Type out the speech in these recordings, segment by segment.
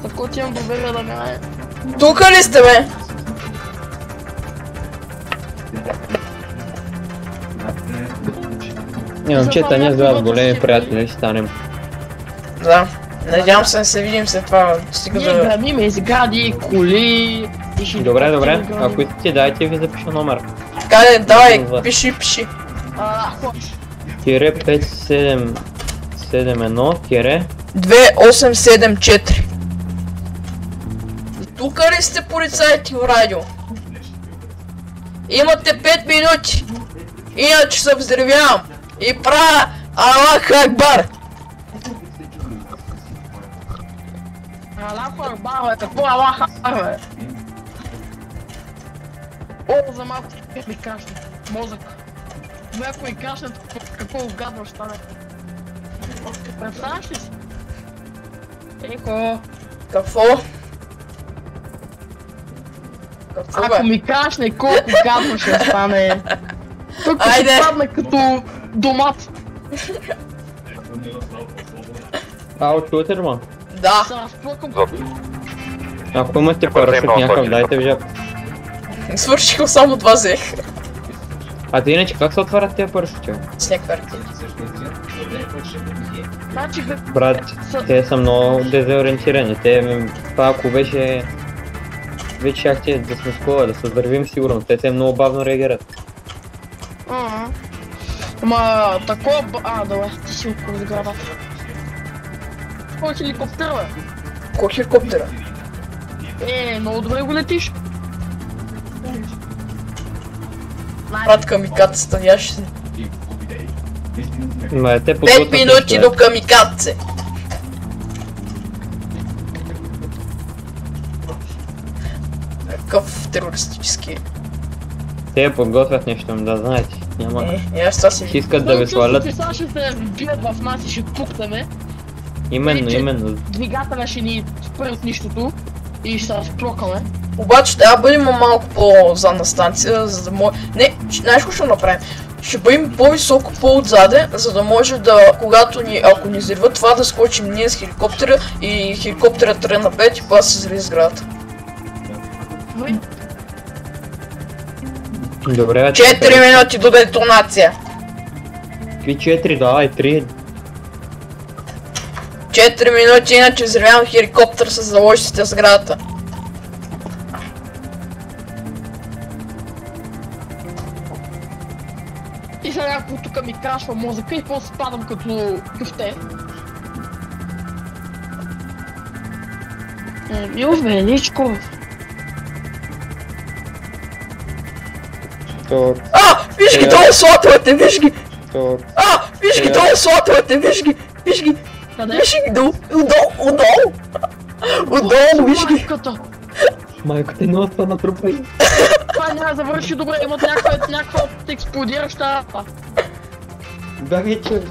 Ако ти имам доверие да ме... Тука ли сте, бе? Момчета, ние с вас големи приятели ще станем. Да. Надявам се да се видим след това. Стига Ние да... градиме сгради, коли... Добре, ако искате дайте ви запиша номер. Каде, давай, пиши. Тире 5771 тире 2874. Тука ли сте полицаите в радио? Имате 5 минути. Иначе се взривявам. И правя Аллах Акбар. Аллах Акбар, бе, какво Аллах Акбар, бе? О, за малко ми кашне. Мозък. Но ако ми кашне, какво гадно ще стане? Представяш ли си? Еко. Какво? Какво, бе? Ако ми кашне, колко гадно ще стане. Тук ще падне като домат. чуете ли ма? Да. Се разплъкам. Ако имате парашют някакъв, дайте в жеп. Свършиха само 2 взех. А те иначе как се отварят тези парашути? С някаква ръка. Значи, бе, Брат, те са много дезориентирани. Това ако беше... Вече щяхте да сме скола, да се вървим сигурно. Те много бавно реагират. Ама такова... добре, ти си около сграда. Кой хеликоптер, бе? Кой хеликоптера? Много добре го летиш. Брат, камикацата, яш си. Те 5 минути до камикадзе. Какъв терористически. Те подготвят нещо, да знаете. Няма. Аз това си Искат да ви свалят. Сега ще се бият в нас и ще пукнеме. Именно. Двигателя ще ни спре от нищото и ще се разплокаме. Обаче трябва да бъдем малко по-задна станция, за да може... Не, знаеш какво ще направим? Ще бъдем по-високо по-отзаде, за да може да, когато ако ни взриват това, да скочим ние с хеликоптера и хеликоптера тръгне напред и когато се взриви сградата. Добре, 4 минути до детонация. Какви 4? Давай, 3. 4 минути, иначе взривявам хеликоптер с заложите в сградата. И сега някакво тук ми крашва мозъка и после спадам като кюфте. Величко. Виж ги долу слотовете, виж ги! Виж ги долу слотовете, виж ги! Виж ги! Къде? Виж ги долу! Отдолу! Отдолу, виж ги! Майко, те много са натрупни. Това няма да завърши добре, имат някаква експлодираща. Бягайте!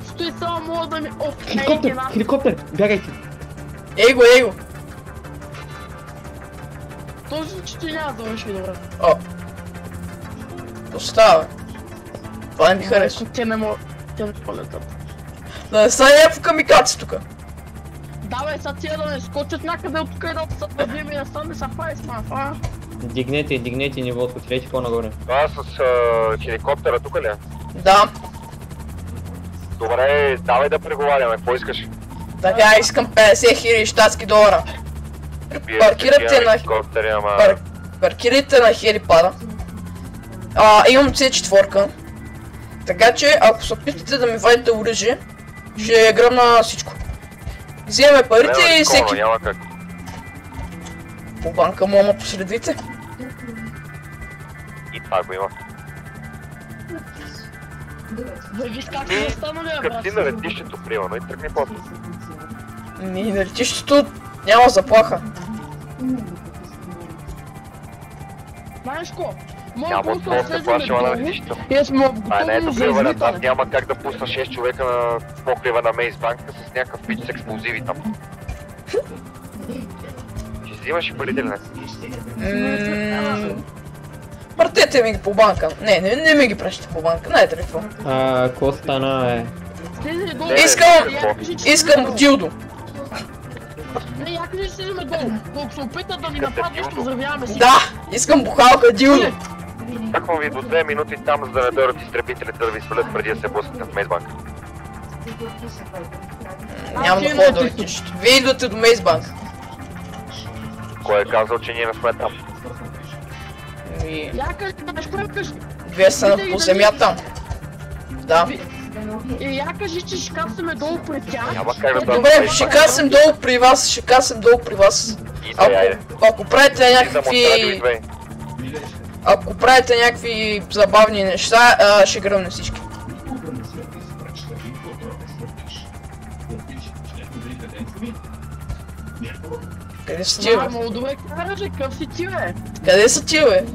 Стои само мога да ми... Хеликоптер! Бягайте! Ей го! Точно, че ти няма да завърши добре. Остава. Това не ми харесва. Те не могат полетат. Да не са някакво камикаци тука. Да бе, са тия да не скочат някъде от тук и да са въдвими и да са не са прави с мафа. Дигнете нивото, отидете по-нагоре. Това с хеликоптера тук ли? Да. Добре, давай да преговаряме, какво искаш? Така, искам 50 000 щатски долара. Паркирайте на хелипада. Имам C4. Така че, ако се опитате да ми вадите оръжие, ще гръмна всичко. Взимаме парите и всеки... Няма как. По банка му, ама посредите. И това го има. Виж как се застанали, брат. Като ти на летището, примерно, и тръгни после. На летището няма заплаха. Знаеш ко? Няма от това се плашила на летището. И сме Това не е готови за добре, брат. Аз излитане. няма как да пусна 6 човека на покрива на Мейс банка с някакъв пич с експлозиви там. Ще взимаш и парите ли не? Пратете ми ги по банка. Не ми ги пращате по банка. Знаете ли какво? Какво стана, Слизай долу. Искам дилдо. Не, я кажи, ще слизаме долу. Ако се опитат да ни нападнат, ще взривяваме си. Да, искам бухалка, дилно. Чаквам ви до 2 минути там, за да не дойдат изтребителите да ви свалят преди да се блъскате в Мейсбанк. Няма да ходя да летиш. Вие идвате до Мейсбанк. Кой е казал, че ние не сме там? Я кажи, знаеш кое кажи? Вие сте по земята. Да. И я кажи, че ще кацаме долу пред тях. Няма как да дойдат. Добре, ще касем долу при вас, ще касем долу при вас. Идвай, айде. Ако правите Идвам от радио, някакви... идвай. Ако правите някакви забавни неща, ще гръмне всички. Къде са ти, бе? Много добре караш, къв си ти, бе? Къде са ти, бе?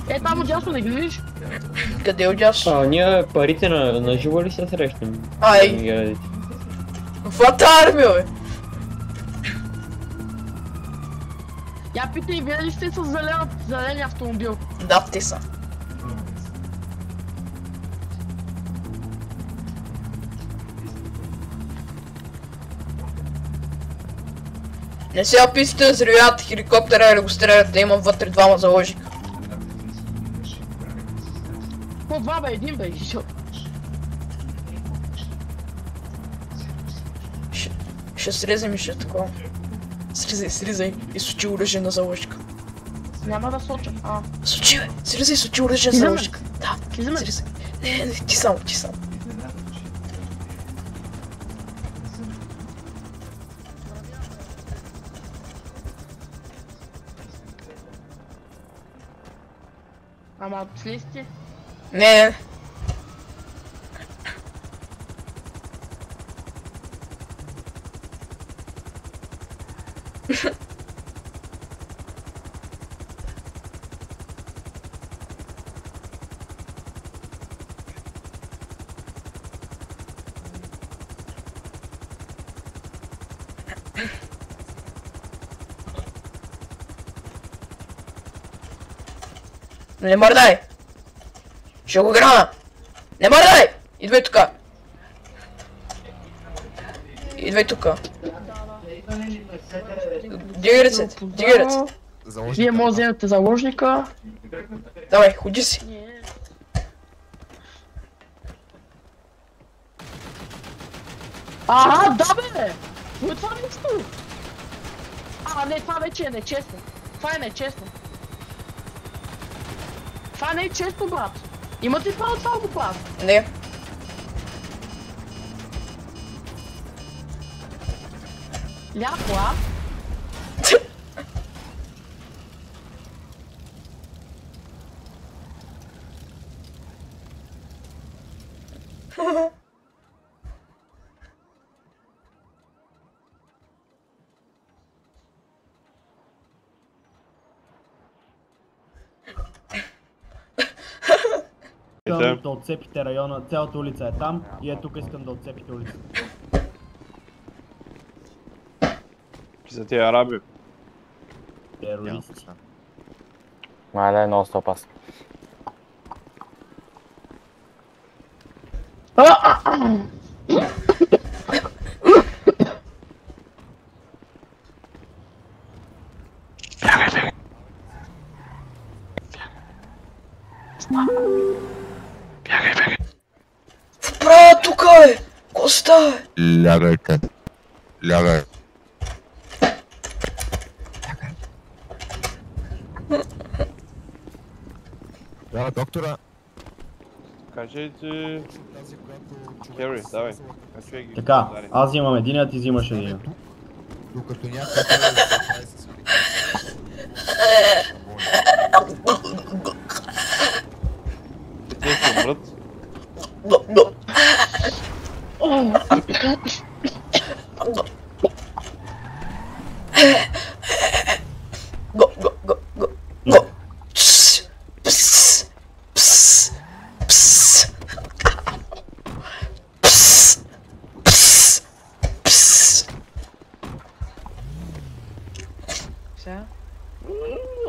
Е, там отдясно не ги видиш? Къде отдясно? Ние парите на живо ли се срещам? Ай. Каквата армия, бе? Я питай, вие ли сте с зеления автомобил? Да, те са. Не се описате да взривявате хеликоптера или го стрелят, да имам вътре двама заложника. По два бе, един бе, Ще срезем и ще такова. Срезай и сочи оръжие на заложника. Няма да соча. Сочи, бе! Срезай и сочи оръжие на заложника. Да, Излизаме. срезай. Не, ти само. Ама слизте. Не. Не мърдай! Ще го грана! Не мърдай! Идвай тука! Идвай тука! Дигай ръцете! Дигай ръцете! Вие може да вземете заложника. Давай, ходи си! Да бе! Но това нещо! Не, това вече е нечестно. Това е нечестно. Това не е честно, брат. Имате ли право това го правят? Не. Ляко, а? Искам да отцепите района, цялата улица е там и е тук искам да отцепите улицата. За тия араби. Терористи. Мале, много стопас. Правя тука, бе! Коста, бе! Лягайте. Лягай. Да, доктора. Кажете... Кери, давай. Така, аз взимам единия, ти взимаш един. Докато някакъв Те ще умрат.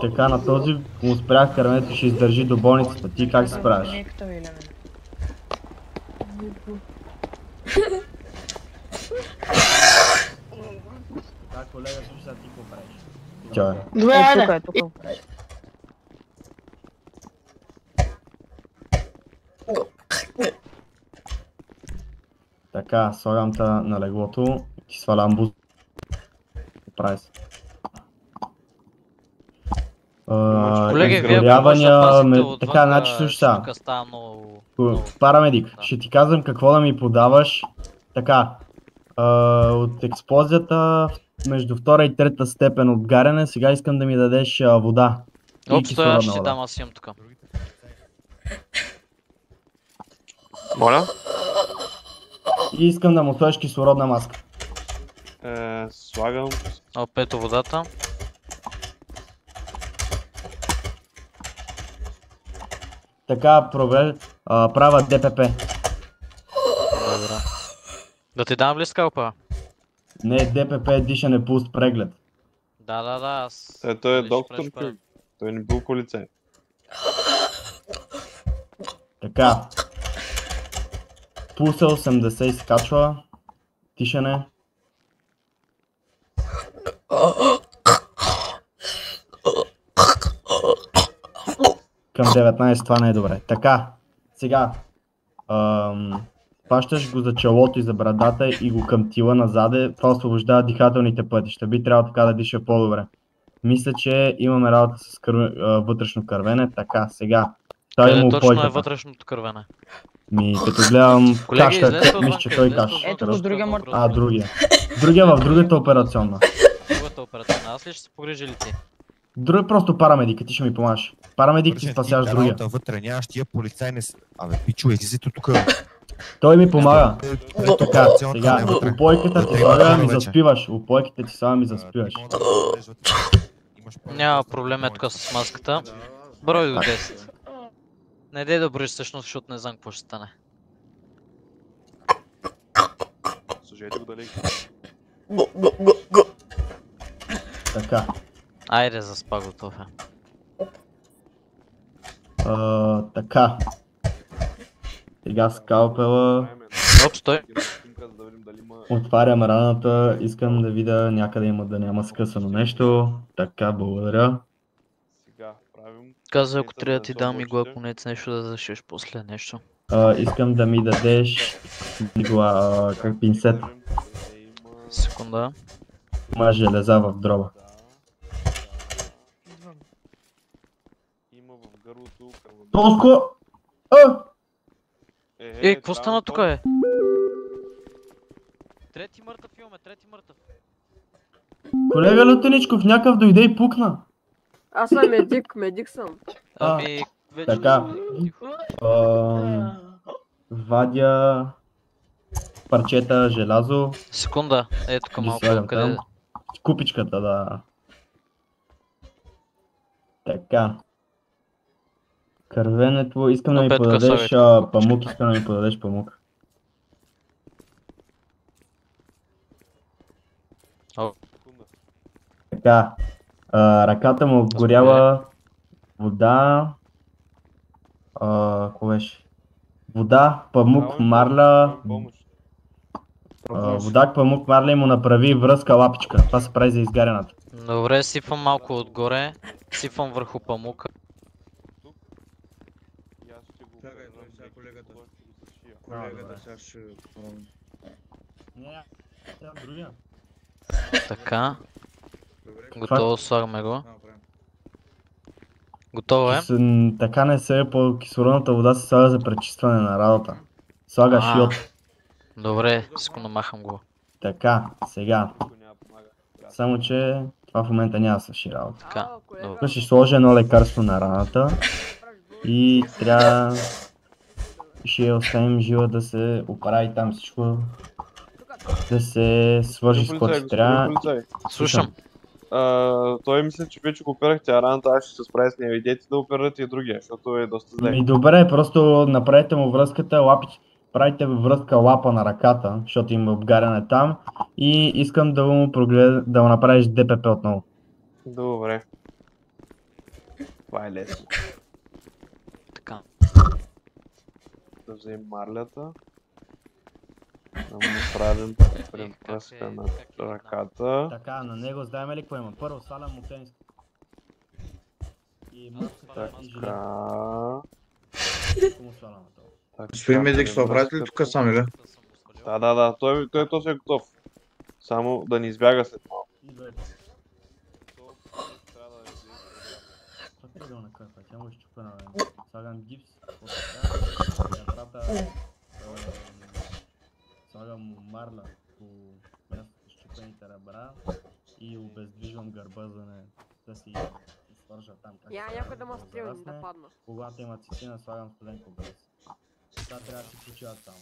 Така, на този му спрях кърмето, ще издържи до болницата. Ти как се справиш? Така, колега, слушай сега ти какво правиш. Тя е. Добре, айде. Тук. Така, слагам те на леглото и ти свалям буз. Прави се. Колеги, вие изгорявания, така, значи слушай сега. тук става много... Парамедик, Да. ще ти казвам какво да ми подаваш. Така, от експлозията между втора и трета степен от гарене, сега искам да ми дадеш вода. И Оп, стой, аз ще ти вода. дам, аз имам тук. Моля? И искам да му сложиш кислородна маска. Слагам. Оп, ето водата. Така, правя ДПП. Добре. Да ти дам ли скалпа? Не, ДПП е дишане пулс преглед. Да, аз... Той е Ще доктор, правиш човек. Той не бил полицай. Така. Пулса 80 изкачва. Тишане. Към 19 това не е добре. Така. Сега. Пащаш го за челото и за брадата и го към тила назаде. Това освобождава дихателните пътища. Би трябвало така да диша по-добре. Мисля, че имаме работа с вътрешно кървене. Така, сега. Къде точно е вътрешното кървене? Като гледам Колеги, кашта, излезте мисля, че отвънка, той излезте каш. отвънка, Ето го, другия мъртв. Другия. Другия в другата операционна. Другата операционна, аз ли ще се погрижи ли ти? Другия просто парамедик, ти ще ми помагаш. Парамедик ти спасяваш другия. Вътре нямаш тия полицай не с... Абе, пичо, излизайте тук. Той ми помага. Така, сега, Сега, упойката ти слага ми заспиваш. Упойките ти слага ми заспиваш. Няма проблем е тук с маската. Брой до 10. Не дей да броиш всъщност, защото не знам какво ще стане. Служете го дали. Така. Айде, заспа, готов е. Така. Сега скалпела. Оп, стой. Отварям раната, искам да видя някъде има да няма скъсано нещо. Така, благодаря. Сега правим. Каза, ако трябва да ти дам игла конец нещо да зашиш после нещо. Искам да ми дадеш игла, как пинцет. Секунда. Има железа в дроба. Има в гърлото. Толко! Какво стана тук е? Трети мъртъв имаме, трети мъртъв. Колега Лютеничков, някакъв дойде и пукна. Аз съм медик съм. Ами, вече така. Вадя парчета желязо. Секунда, ето към Ги малко, слагам къде? там. Купичката, да. Така. Кървенето, искам да ми Петко, подадеш слагайте. памук, искам да ми подадеш памук. Така. Ръката му обгоряла. Вода. Какво беше? Вода, памук, марля. Вода, памук, марля и му направи връзка лапичка. Това се прави за изгаряната. Добре, сипвам малко отгоре. Сипвам върху памука. Колегата сега ще... Другия. Така. Готово, слагаме го. Готово е. Така не се по кислородната вода се слага за пречистване на работа. Слагаш йод. Добре, секунда махам го. Така, сега. Само че това в момента няма да свърши работа. Така, добре. Тук ще сложа едно лекарство на раната и трябва... Ще оставим жила да се оправи там всичко. Да се свържи с което ще трябва. Слушам. Той мисля, че вече го операхте, а раната аз ще се справя с нея. Идете да операте и другия, защото е доста зле. Добре, просто направете му връзката, правите връзка лапа на ръката, защото има обгаряне там и искам да му направиш ДПП отново. Добре. Това е лесно. Така. Да вземем марлята. Да му правим превръзка на ръката. Така, на него знаем ли какво има? Първо свалям му тениска. И маската и жилет. Така. Му свалям на това. Господин Медик, ще оправите ли тук сами, ли? Да, той точно е готов. Само да ни избяга след малко. Трябва на къса, тя му изчупена. Слагам гипс, слагам марла по мястото изчупените ребра и обездвижвам гърба, за да си свържа там. Някой да ме стрелни, да падна. Когато има цицина, слагам студен кобрез. Това трябва да си почиват само.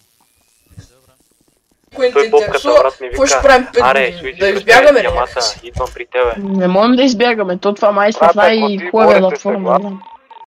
Кой те интересува, какво ще правим 5 години? Да избягаме ли някакси? Не можем да избягаме, то това май след най-хубавия платформа.